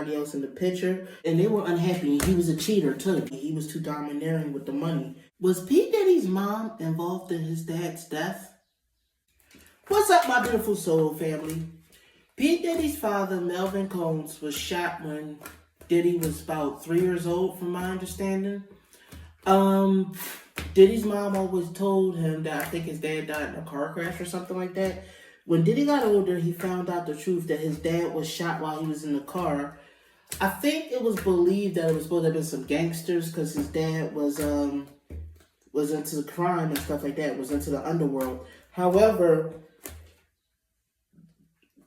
everybody else in the picture. And they were unhappy. He was a cheater too. He was too domineering with the money. Was P Diddy's mom involved in his dad's death? What's up, my beautiful soul family? P Diddy's father, Melvin Combs, was shot when Diddy was about 3 years old, from my understanding. Diddy's mom always told him that I think his dad died in a car crash or something like that. When Diddy got older, he found out the truth that his dad was shot while he was in the car. I think it was believed that it was supposed to have been some gangsters because his dad was into crime and stuff like that, was into the underworld. However,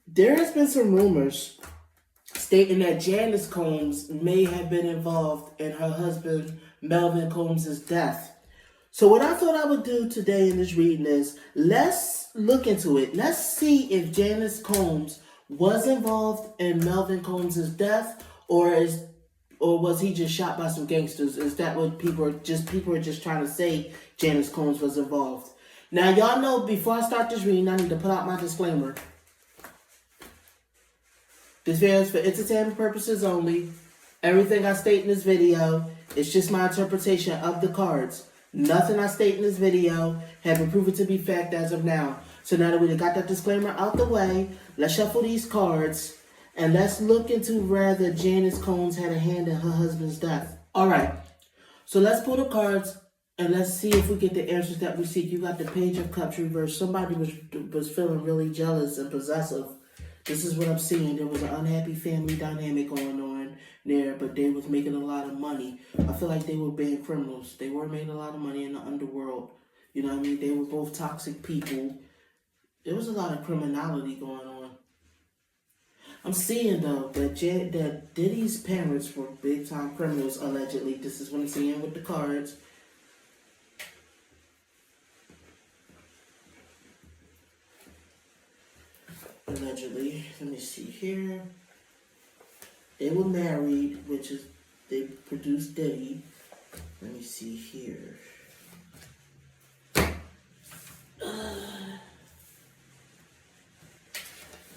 there has been some rumors stating that Janice Combs may have been involved in her husband Melvin Combs' death. So what I thought I would do today in this reading is, let's look into it. Let's see if Janice Combs was involved in Melvin Combs' death, or was he just shot by some gangsters? Is that what people are just trying to say Janice Combs was involved? Now, y'all know, before I start this reading, I need to put out my disclaimer. This video is for entertainment purposes only. Everything I state in this video is just my interpretation of the cards. Nothing I state in this video have been proven to be fact as of now. So now that we got that disclaimer out the way, let's shuffle these cards and let's look into whether Janice Combs had a hand in her husband's death. Alright, so let's pull the cards and let's see if we get the answers that we seek. You got the Page of Cups reversed. Somebody was feeling really jealous and possessive. This is what I'm seeing. There was an unhappy family dynamic going on there, but they was making a lot of money. I feel like they were being criminals. They were making a lot of money in the underworld. You know what I mean? They were both toxic people. There was a lot of criminality going on. I'm seeing, though, that Diddy's parents were big-time criminals, allegedly. This is what I'm seeing with the cards. Allegedly. Let me see here. They were married, which is, they produced Diddy. Let me see here.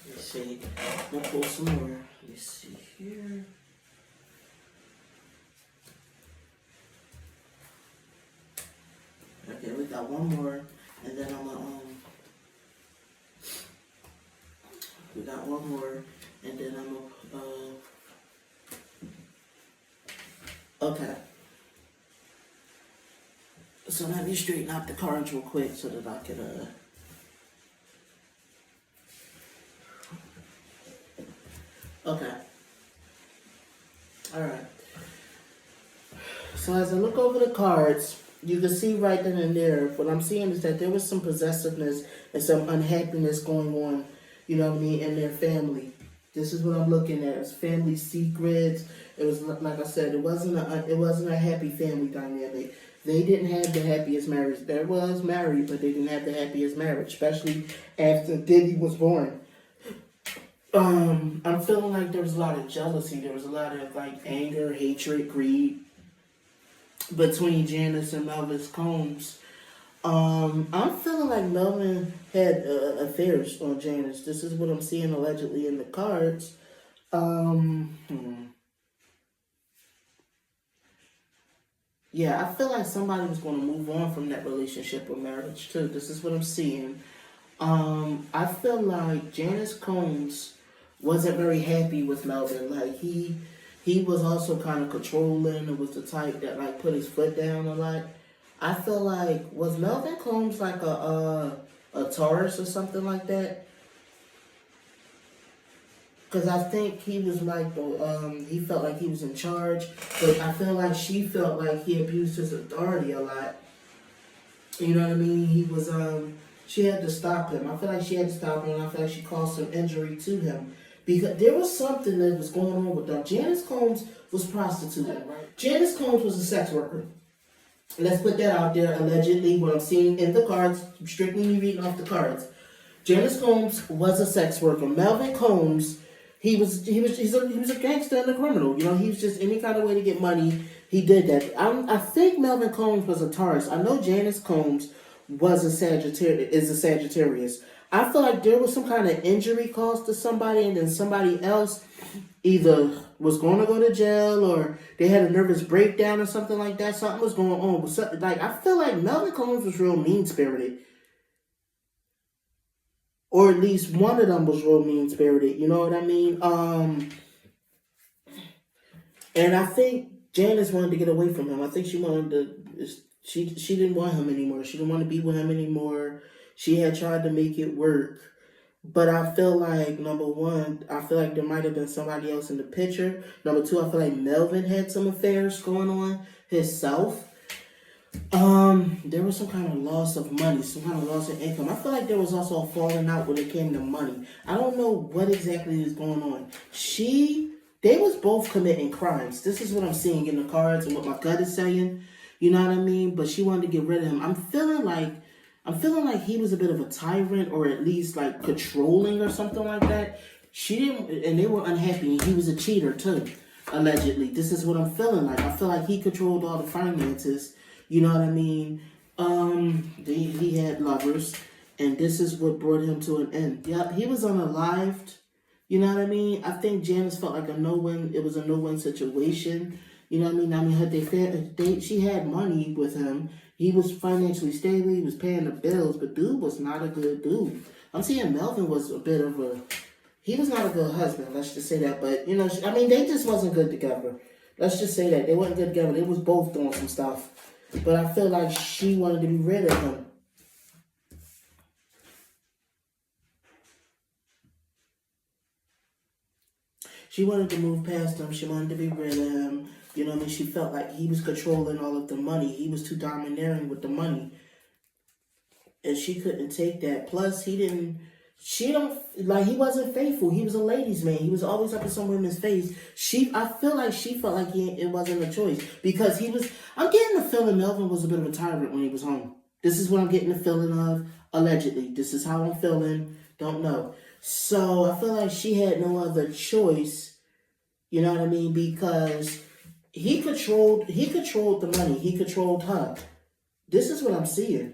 Let's see. I'm gonna pull some more. Let me see here. Okay, we got one more, and then I'm gonna we got one more, and then I'm gonna okay. So let me straighten out the cards real quick so that I can okay. Alright. So as I look over the cards, you can see right then and there, what I'm seeing is that there was some possessiveness and some unhappiness going on, you know what I mean, in their family. This is what I'm looking at. It's family secrets. It was, like I said, it wasn't a happy family dynamic. They didn't have the happiest marriage. They was married, but they didn't have the happiest marriage, especially after Diddy was born. I'm feeling like there was a lot of jealousy. There was a lot of like anger, hatred, greed between Janice and Melvin Combs. I'm feeling like Melvin had affairs on Janice. This is what I'm seeing allegedly in the cards. Yeah, I feel like somebody was going to move on from that relationship or marriage too. This is what I'm seeing. I feel like Janice Combs wasn't very happy with Melvin. Like he was also kind of controlling and was the type that like put his foot down a lot. I feel like, was Melvin Combs like a Taurus or something like that? Because I think he was like, he felt like he was in charge. But I feel like she felt like he abused his authority a lot. You know what I mean? He was, she had to stop him. I feel like she had to stop him, and I feel like she caused some injury to him. Because there was something that was going on with them. Janice Combs was prostituting, right? Janice Combs was a sex worker. Let's put that out there, allegedly, what I'm seeing in the cards, strictly me reading off the cards. Janice Combs was a sex worker. Melvin Combs, he's a gangster and a criminal. You know, he was just any kind of way to get money, he did that. I think Melvin Combs was a Taurus. I know Janice Combs is a Sagittarius. I feel like there was some kind of injury caused to somebody, and then somebody else either was going to go to jail or they had a nervous breakdown or something like that. Something was going on. But something, like, I feel like Melvin Combs was real mean-spirited. Or at least one of them was real mean-spirited. You know what I mean? And I think Janice wanted to get away from him. I think she wanted to... She didn't want him anymore. She didn't want to be with him anymore. She had tried to make it work. But I feel like, number one, I feel like there might have been somebody else in the picture. Number two, I feel like Melvin had some affairs going on himself. There was some kind of loss of money, some kind of loss of income. I feel like there was also a falling out when it came to money. I don't know what exactly is going on. They was both committing crimes. This is what I'm seeing in the cards and what my gut is saying. You know what I mean? But she wanted to get rid of him. I'm feeling like he was a bit of a tyrant, or at least like controlling or something like that. She didn't, and they were unhappy. And he was a cheater too, allegedly. This is what I'm feeling like. I feel like he controlled all the finances. You know what I mean? He had lovers, and this is what brought him to an end. Yep, he was unalived. You know what I mean? I think Janice felt like a no-win. It was a no-win situation. You know what I mean? She had money with him. He was financially stable. He was paying the bills, but dude was not a good dude. I'm seeing Melvin was a bit of a... He was not a good husband, let's just say that. But, you know, they just wasn't good together. Let's just say that. They weren't good together. They was both doing some stuff. But I feel like she wanted to be rid of him. She wanted to move past him. She wanted to be rid of him. You know what I mean? She felt like he was controlling all of the money. He was too domineering with the money. And she couldn't take that. Plus, he wasn't faithful. He was a ladies' man. He was always up in some women's face. I feel like she felt like it wasn't a choice. Because I'm getting the feeling Melvin was a bit of a tyrant when he was home. This is what I'm getting the feeling of, allegedly. This is how I'm feeling. Don't know. So, I feel like she had no other choice. You know what I mean? Because he controlled the money. He controlled her. This is what I'm seeing.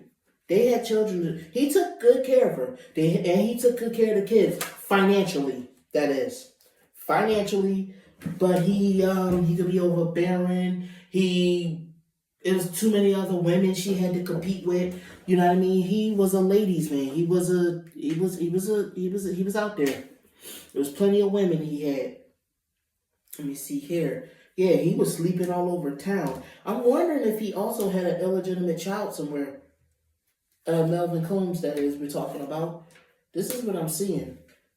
They had children. He took good care of her. And he took good care of the kids. Financially, that is. Financially. But he could be overbearing. It was too many other women she had to compete with. You know what I mean? He was a ladies' man. He was out there. There was plenty of women he had. Let me see here. Yeah, he was sleeping all over town. I'm wondering if he also had an illegitimate child somewhere. Melvin Combs, that is, we're talking about. This is what I'm seeing.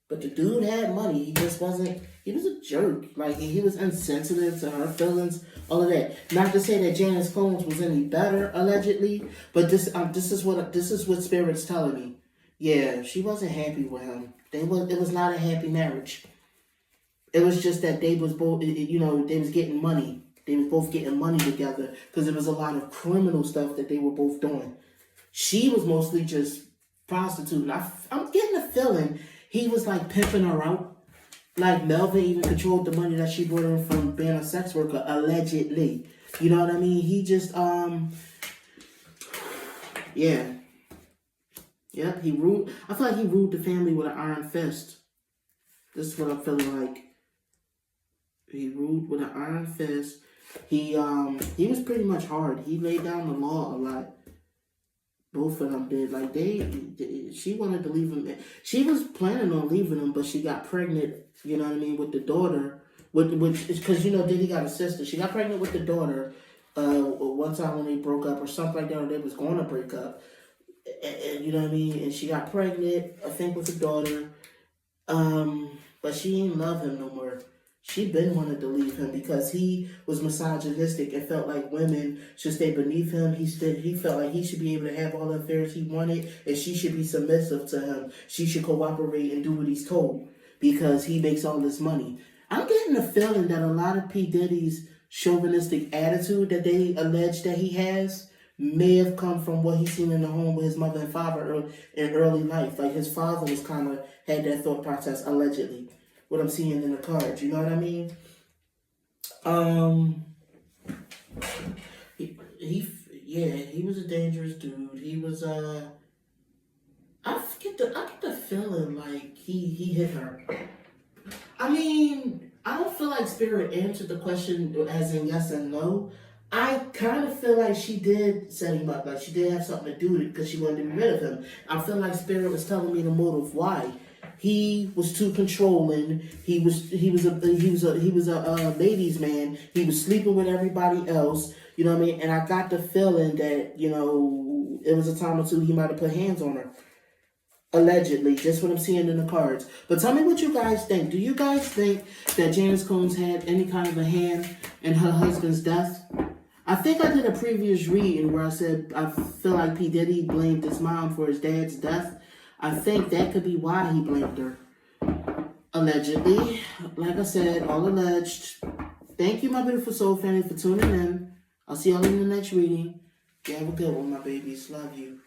But the dude had money. He just wasn't, he was a jerk. Like, he was insensitive to her feelings, all of that. Not to say that Janice Combs was any better, allegedly, but this is what Spirit's telling me. Yeah, she wasn't happy with him. It was not a happy marriage. It was just that they was both, they was getting money. They was both getting money together because there was a lot of criminal stuff that they were both doing. She was mostly just prostituting. I'm getting a feeling he was like pimping her out. Like Melvin even controlled the money that she brought in from being a sex worker, allegedly. You know what I mean? He just, yeah. Yep, he ruled. I feel like he ruled the family with an iron fist. This is what I'm feeling like. He ruled with an iron fist. He was pretty much hard. He laid down the law a lot. Both of them did. Like, she wanted to leave him. She was planning on leaving him, but she got pregnant, you know what I mean, with the daughter. Because, Diddy got a sister. She got pregnant with the daughter one time when they broke up or something like that, or they was going to break up. And you know what I mean? And she got pregnant, I think, with the daughter. But she didn't love him no more. She been wanted to leave him because he was misogynistic and felt like women should stay beneath him. He felt like he should be able to have all the affairs he wanted and she should be submissive to him. She should cooperate and do what he's told because he makes all this money. I'm getting the feeling that a lot of P Diddy's chauvinistic attitude that they allege that he has may have come from what he's seen in the home with his mother and father in early life. Like his father was kind of had that thought process allegedly. What I'm seeing in the cards, you know what I mean? He was a dangerous dude. He was I get the feeling like he hit her. I mean, I don't feel like Spirit answered the question as in yes and no. I kind of feel like she did set him up, like she did have something to do with it because she wanted to get rid of him. I feel like Spirit was telling me the motive why. He was too controlling. He was a ladies' man. He was sleeping with everybody else. You know what I mean? And I got the feeling that it was a time or two he might have put hands on her. Allegedly, just what I'm seeing in the cards. But tell me what you guys think. Do you guys think that Janice Combs had any kind of a hand in her husband's death? I think I did a previous reading where I said I feel like P Diddy blamed his mom for his dad's death. I think that could be why he blamed her. Allegedly. Like I said, all alleged. Thank you, my beautiful soul family, for tuning in. I'll see y'all in the next reading. You have a good one, my babies. Love you.